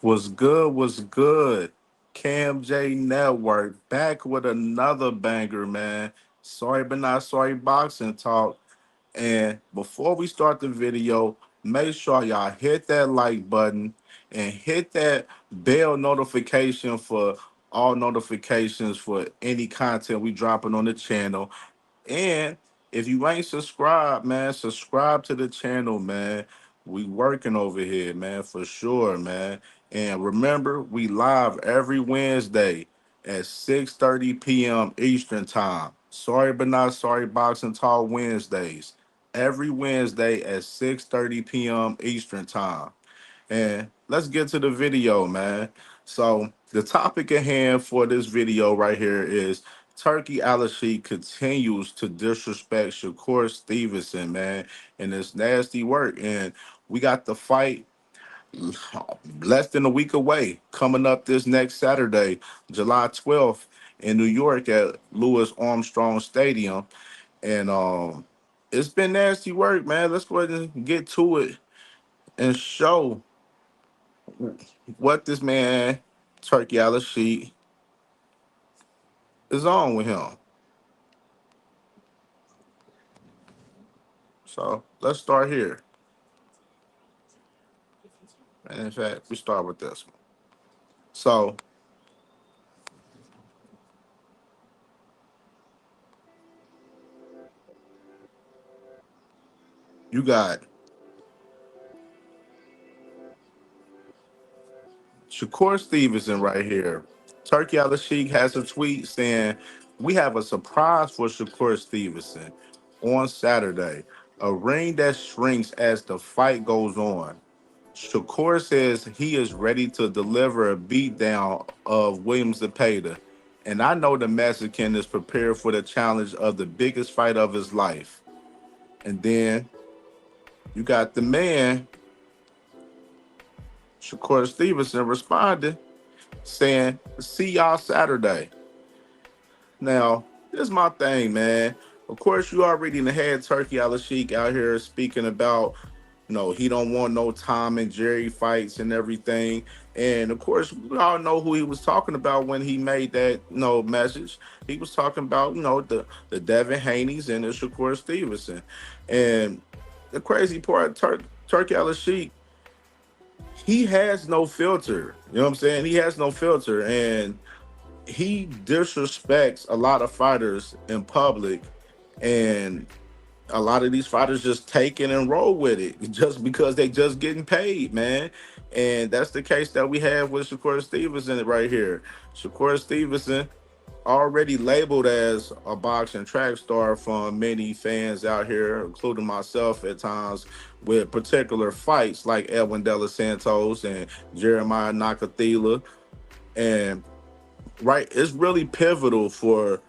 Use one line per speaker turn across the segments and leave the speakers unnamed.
Was good, was good. CamJNetwork back with another banger, man. Sorry but not sorry boxing talk. And before we start the video, make sure y'all hit that like button and hit that bell notification for all notifications for any content we dropping on the channel. And if you ain't subscribed, man, subscribe to the channel, man. We working over here, man, for sure, man. And remember, we live every Wednesday at 6:30 p.m. Eastern Time. Sorry but not sorry Boxing Talk Wednesdays. Every Wednesday at 6:30 p.m. Eastern Time. And let's get to the video, man. So the topic at hand for this video right here is Turki Alalshikh continues to disrespect Shakur Stevenson, man, and it's nasty work. And we got the fight less than a week away, coming up this next Saturday, July 12th, in New York at Louis Armstrong Stadium. And it's been nasty work, man. Let's go ahead and get to it and show what this man, Turki Alalshikh, is on with him. So let's start here. And in fact, we start with this one. So you got Shakur Stevenson right here. Turki Alalshikh has a tweet saying, "We have a surprise for Shakur Stevenson on Saturday, a ring that shrinks as the fight goes on. Shakur says he is ready to deliver a beatdown of Williams Zepeda, and I know the Mexican is prepared for the challenge of the biggest fight of his life." And then you got the man, Shakur Stevenson, responded saying, "See y'all Saturday." Now, this is my thing, man. Of course, you already done had Turki Alalshikh out here speaking about, he don't want no Tom and Jerry fights and everything. And of course, we all know who he was talking about when he made that, message. He was talking about, the Devin Haney's and the Shakur Stevenson. And the crazy part, Turki Alalshikh, he has no filter. You know what I'm saying? He has no filter. And he disrespects a lot of fighters in public, and a lot of these fighters just take it and roll with it just because they just getting paid, man. And that's the case that we have with Shakur Stevenson right here. Shakur Stevenson, already labeled as a boxing track star from many fans out here, including myself at times, with particular fights like Edwin De Los Santos and Jeremiah Nakathila. And right, it's really pivotal for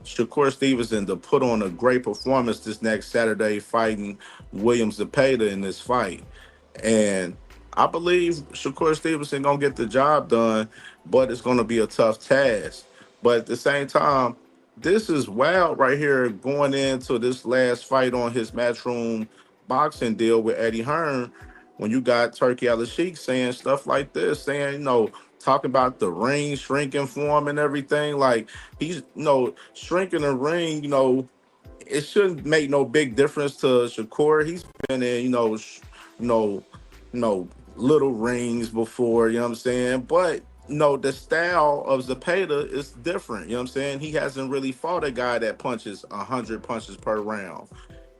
Shakur Stevenson to put on a great performance this next Saturday fighting Williams Zepeda in this fight. And I believe Shakur Stevenson gonna get the job done, but it's gonna be a tough task. But at the same time, this is wild right here going into this last fight on his Matchroom boxing deal with Eddie Hearn, when you got Turki Alalshikh saying stuff like this, saying, talking about the ring shrinking for him and everything. Like, he's, shrinking the ring, it shouldn't make no big difference to Shakur. He's been in, you know, little rings before, you know what I'm saying? But, the style of Zepeda is different, you know what I'm saying? He hasn't really fought a guy that punches 100 punches per round.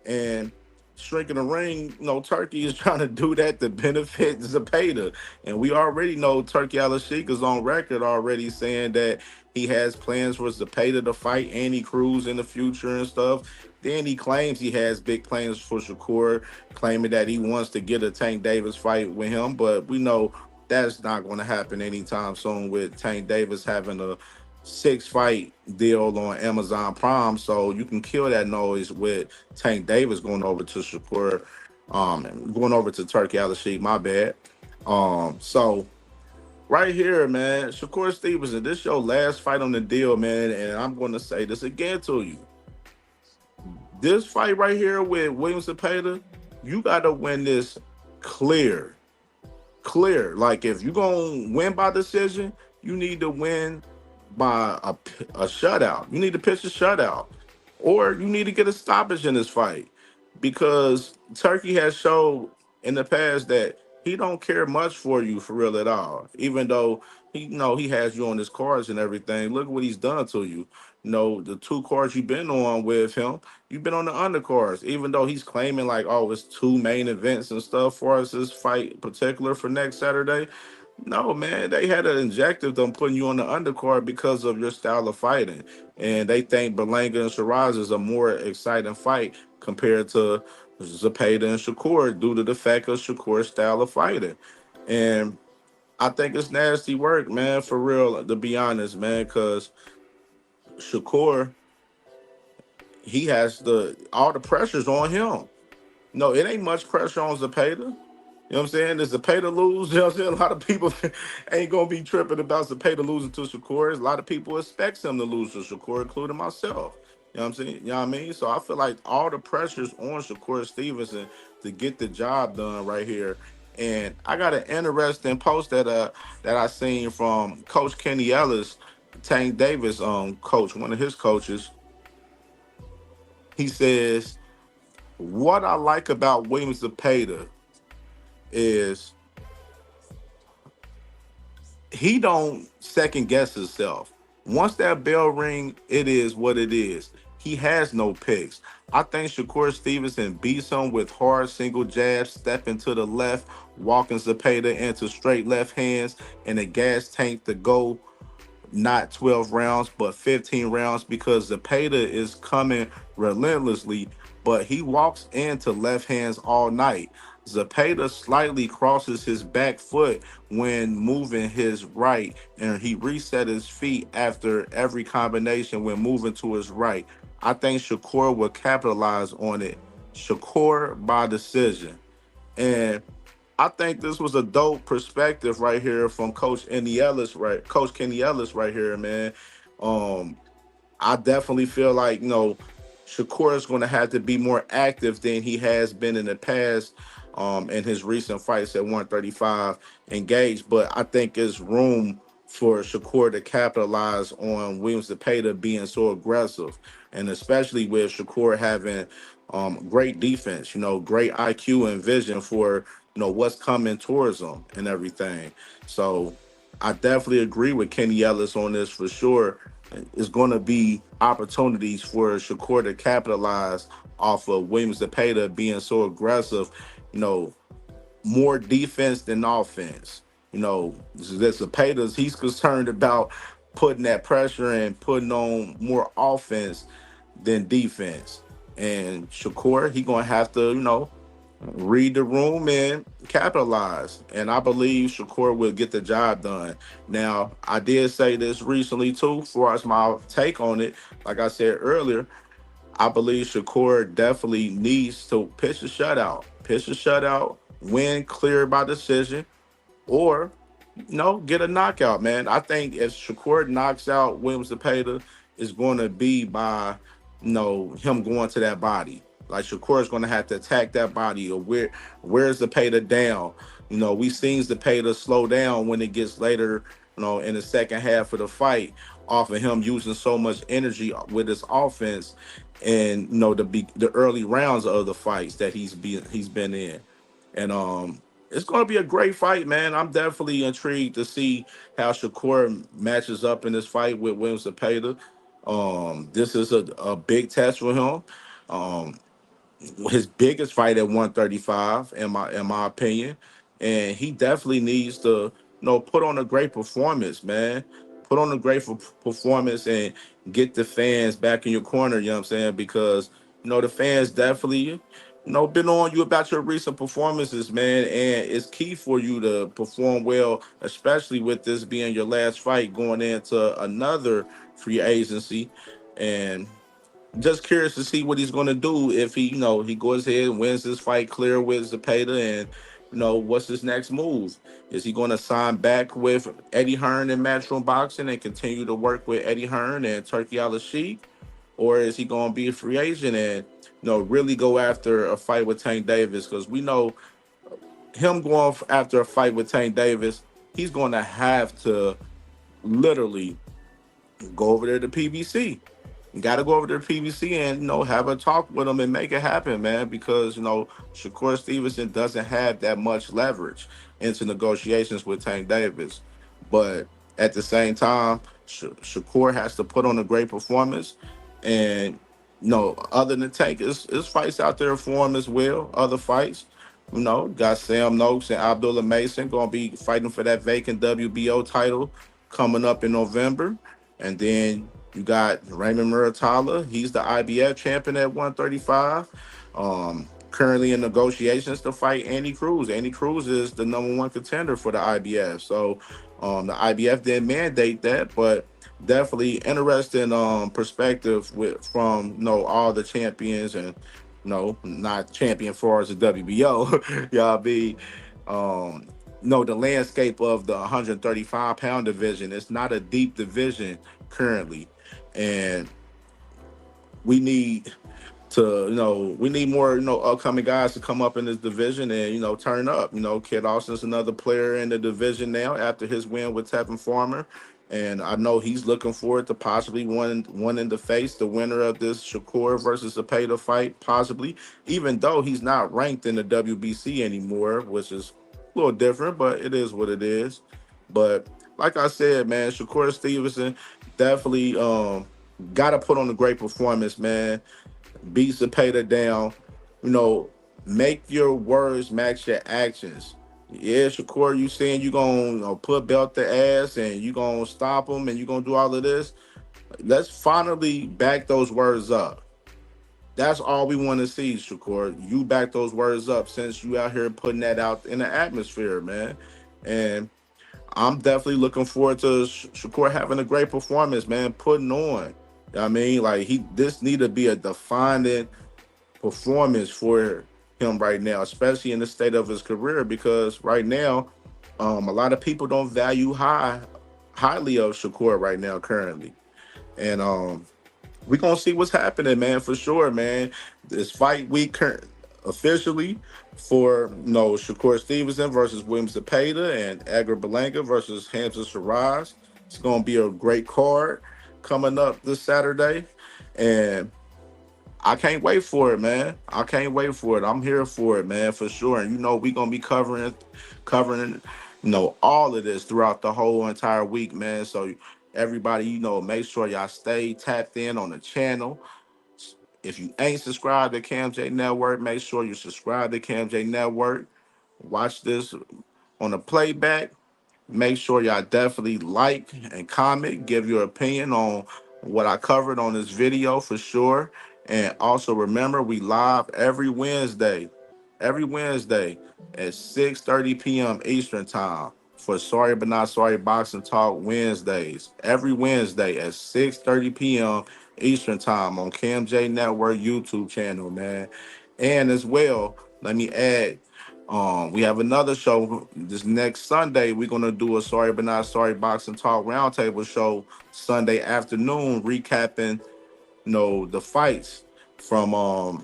And shrinking the ring, Turkey is trying to do that to benefit Zepeda. And we already know Turki Alalshikh is on record already saying that he has plans for Zepeda to fight Andy Cruz in the future and stuff. Then he claims he has big plans for Shakur, claiming that he wants to get a Tank Davis fight with him. But we know that's not going to happen anytime soon, with Tank Davis having a 6-fight deal on Amazon Prime. So you can kill that noise with Tank Davis going over to Shakur, going over to Turki Alalshikh, my bad. So right here, man, Shakur Stevenson, this your last fight on the deal, man. And I'm going to say this again to you. This fight right here with Williams Zepeda, you got to win this clear. clear. Like if you're gonna win by decision, you need to win by a shutout. You need to pitch a shutout, or you need to get a stoppage in this fight, because Turkey has showed in the past that he don't care much for you for real at all. Even though he has you on his cards and everything. Look what he's done to you. The two cards you've been on with him, you've been on the undercards. Even though he's claiming like, oh, it's two main events and stuff for us this fight in particular for next Saturday. No, man, they had an injective them putting you on the undercard because of your style of fighting. And they think Berlanga and Shiraz is a more exciting fight compared to Zepeda and Shakur due to the fact of Shakur's style of fighting. And I think it's nasty work, man, for real, to be honest, man, because Shakur, he has all the pressures on him. No, it ain't much pressure on Zepeda. You know what I'm saying? Does Zepeda lose? You know what I'm saying? A lot of people ain't gonna be tripping about Zepeda losing to Shakur. A lot of people expect him to lose to Shakur, including myself. You know what I'm saying? You know what I mean? So I feel like all the pressure's on Shakur Stevenson to get the job done right here. And I got an interesting post that I seen from Coach Kenny Ellis, Tank Davis coach, one of his coaches. He says, what I like about Williams Zepeda is he don't second guess himself. Once that bell ring, it is what it is. He has no picks. I think Shakur Stevenson beats him with hard single jabs, stepping to the left, walking Zepeda into straight left hands, and a gas tank to go not 12 rounds, but 15 rounds, because Zepeda is coming relentlessly, but he walks into left hands all night. Zepeda slightly crosses his back foot when moving his right, and he reset his feet after every combination when moving to his right. I think Shakur will capitalize on it. Shakur by decision. And I think this was a dope perspective right here from Coach Kenny Ellis right here, man. Um, I definitely feel like, Shakur is going to have to be more active than he has been in the past, in his recent fights at 135 engaged. But I think there's room for Shakur to capitalize on Williams Zepeda being so aggressive, and especially with Shakur having great defense, great IQ and vision for what's coming towards him and everything. So I definitely agree with Kenny Ellis on this for sure. It's going to be opportunities for Shakur to capitalize off of Williams Zepeda being so aggressive, you know, more defense than offense. This Zepeda's, he's concerned about putting that pressure and putting on more offense than defense. And Shakur, he gonna have to, read the room and capitalize. And I believe Shakur will get the job done. Now, I did say this recently too, for as my take on it. Like I said earlier, I believe Shakur definitely needs to pitch a shutout. Pitch a shutout, win clear by decision, or get a knockout, man. I think if Shakur knocks out Williams Zepeda, it's going to be by him going to that body. Like Shakur is going to have to attack that body, or where's Zepeda down. We seen Zepeda slow down when it gets later, in the second half of the fight, off of him using so much energy with his offense, and the early rounds of the fights that he's been in. And it's going to be a great fight, man. I'm definitely intrigued to see how Shakur matches up in this fight with Williams Zepeda. This is a big test for him. Um, his biggest fight at 135, in my opinion, and he definitely needs to put on a great performance, man. Put on a great performance and get the fans back in your corner. You know what I'm saying? Because the fans definitely been on you about your recent performances, man, and it's key for you to perform well, especially with this being your last fight going into another free agency. And just curious to see what he's going to do if he goes ahead and wins this fight clear with Zepeda, and what's his next move? Is he going to sign back with Eddie Hearn in Matchroom Boxing and continue to work with Eddie Hearn and Turki Alalshikh, or is he going to be a free agent and really go after a fight with Tank Davis? Because we know him going after a fight with Tank Davis, he's going to have to literally go over there to PBC. You got to go over to PBC and have a talk with him and make it happen, man. Because Shakur Stevenson doesn't have that much leverage into negotiations with Tank Davis, but at the same time, Shakur has to put on a great performance, and other than Tank, it's fights out there for him as well. Other fights. Got Sam Noakes and Abdullah Mason going to be fighting for that vacant WBO title coming up in November. And then you got Raymond Muratalla. He's the IBF champion at 135. Currently in negotiations to fight Andy Cruz. Andy Cruz is the number one contender for the IBF. So the IBF didn't mandate that, but definitely interesting perspective from all the champions, and not champion far as the WBO. Y'all be the landscape of the 135-pound division. It's not a deep division currently, and we need we need more, upcoming guys to come up in this division and, turn up. Kid Austin's another player in the division now after his win with Tevin Farmer. And I know he's looking forward to possibly one in the face, the winner of this Shakur versus Zepeda fight, possibly, even though he's not ranked in the WBC anymore, which is a little different, but it is what it is. But like I said, man, Shakur Stevenson definitely got to put on a great performance, man. Beat Zepeda down, you know, make your words match your actions. Yeah, Shakur, you saying you gonna put belt the ass and you gonna stop him and you gonna do all of this. Let's finally back those words up. That's all we want to see, Shakur. You back those words up since you out here putting that out in the atmosphere, man. And I'm definitely looking forward to Shakur having a great performance, man, putting on. I mean, like this need to be a defining performance for him right now, especially in the state of his career, because right now, a lot of people don't value highly of Shakur right now currently. And we're gonna see what's happening, man, for sure, man. This fight week officially for Shakur Stevenson versus William Zepeda and Edgar Berlanga versus Hamza Shiraz. It's gonna be a great card coming up this Saturday, and I can't wait for it, man. I can't wait for it. I'm here for it, man, for sure. And we're gonna be covering, all of this throughout the whole entire week, man. So everybody, make sure y'all stay tapped in on the channel. If you ain't subscribed to CamJ Network, make sure you subscribe to CamJ Network. Watch this on the playback. Make sure y'all definitely like and comment, give your opinion on what I covered on this video for sure. And also remember, we live every Wednesday at 6:30 p.m. Eastern Time for Sorry But Not Sorry Boxing Talk Wednesdays. Every Wednesday at 6:30 p.m. Eastern Time on CamJ Network YouTube channel, man. And as well, let me add, we have another show this next Sunday. We're gonna do a Sorry But Not Sorry Boxing Talk Roundtable show Sunday afternoon, recapping, the fights from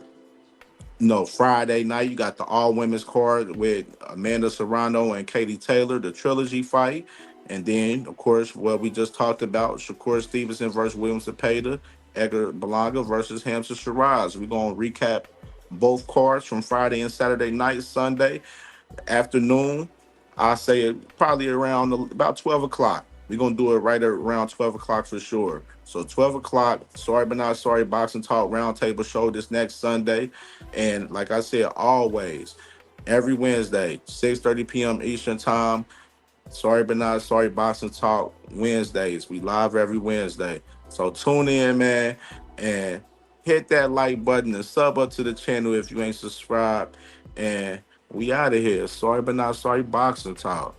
Friday night. You got the all women's card with Amanda Serrano and Katie Taylor, the trilogy fight. And then, of course, what we just talked about, Shakur Stevenson versus William Zepeda, Edgar Berlanga versus Hamza Shiraz. We're going to recap both cards from Friday and Saturday night, Sunday afternoon. I say probably around about 12 o'clock. We're going to do it right around 12 o'clock for sure. So 12 o'clock, Sorry But Not Sorry Boxing Talk Roundtable show this next Sunday. And like I said, always, every Wednesday, 6:30 p.m. Eastern Time, Sorry But Not Sorry Boxing Talk Wednesdays. We live every Wednesday. So tune in, man, and hit that like button and sub up to the channel if you ain't subscribed. And we out of here. Sorry But Not Sorry Boxing Talk.